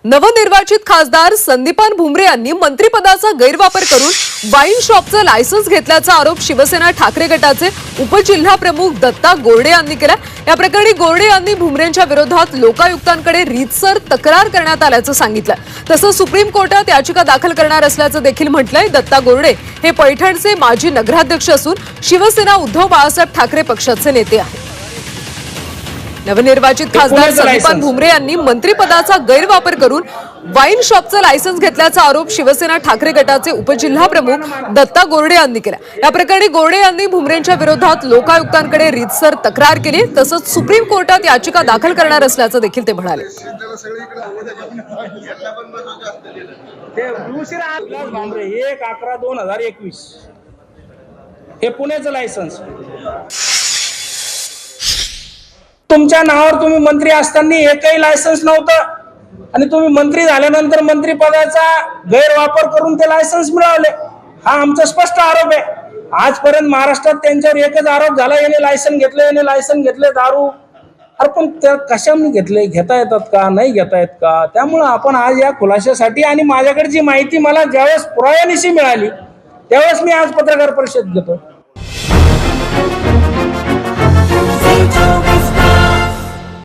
नवनिर्वाचित खासदार संदीपान भुमरे यांनी मंत्रिपदाचा गैरवापर करून वाईन शॉपचं लायसन्स घेतल्याचा आरोप शिवसेना ठाकरे गटाचे उपजिल्हाप्रमुख दत्ता गोरडे यांनी केला। या प्रकरणी गोरडे यांनी भुमरेंच्या विरोधात लोकायुक्तांकडे रीतसर तक्रार करण्यात आल्याचं सांगितलं। तसंच सुप्रीम कोर्टात याचिका दाखल करणार असल्याचं देखील म्हटलंय। दत्ता गोरडे हे पैठणचे माजी नगराध्यक्ष असून शिवसेना उद्धव बाळासाहेब ठाकरे पक्षाचे नेते आहेत। नवनिर्वाचित खासदार संदीपान भुमरे यांनी मंत्रिपदाचा गैरवापर करून वाईन शॉपचं लायसन्स घेतल्याचा आरोप शिवसेना ठाकरे गटाचे उपजिल्हाप्रमुख दत्ता गोरडे यांनी केला। या प्रकरणी गोरडे यांनी भुमरेंच्या विरोधात लोकायुक्तांकडे रीतसर तक्रार केली। तसंच सुप्रीम कोर्टात याचिका दाखल करणार असल्याचं देखील ते म्हणाले। हे 1/11/2021 हे पुण्याचं लायसन्स तुमच्या नावावर तुम्ही मंत्री असताना एकही लायसन्स नव्हतं आणि तुम्ही मंत्री झाल्यानंतर मंत्रिपदाचा गैरवापर करून ते लायसन्स मिळवले। हा आमचा स्पष्ट आरोप आहे। आजपर्यंत महाराष्ट्रात त्यांच्यावर एकच आरोप झाला, याने लायसन घेतले दारू। अरे पण त्या कशाने घेतले, घेता येतात का, नाही घेता येत का? त्यामुळे आपण आज या खुलाशासाठी आणि माझ्याकडे जी माहिती मला ज्यावेळेस पुराव्यानिशी मिळाली त्यावेळेस मी आज पत्रकार परिषद घेतो।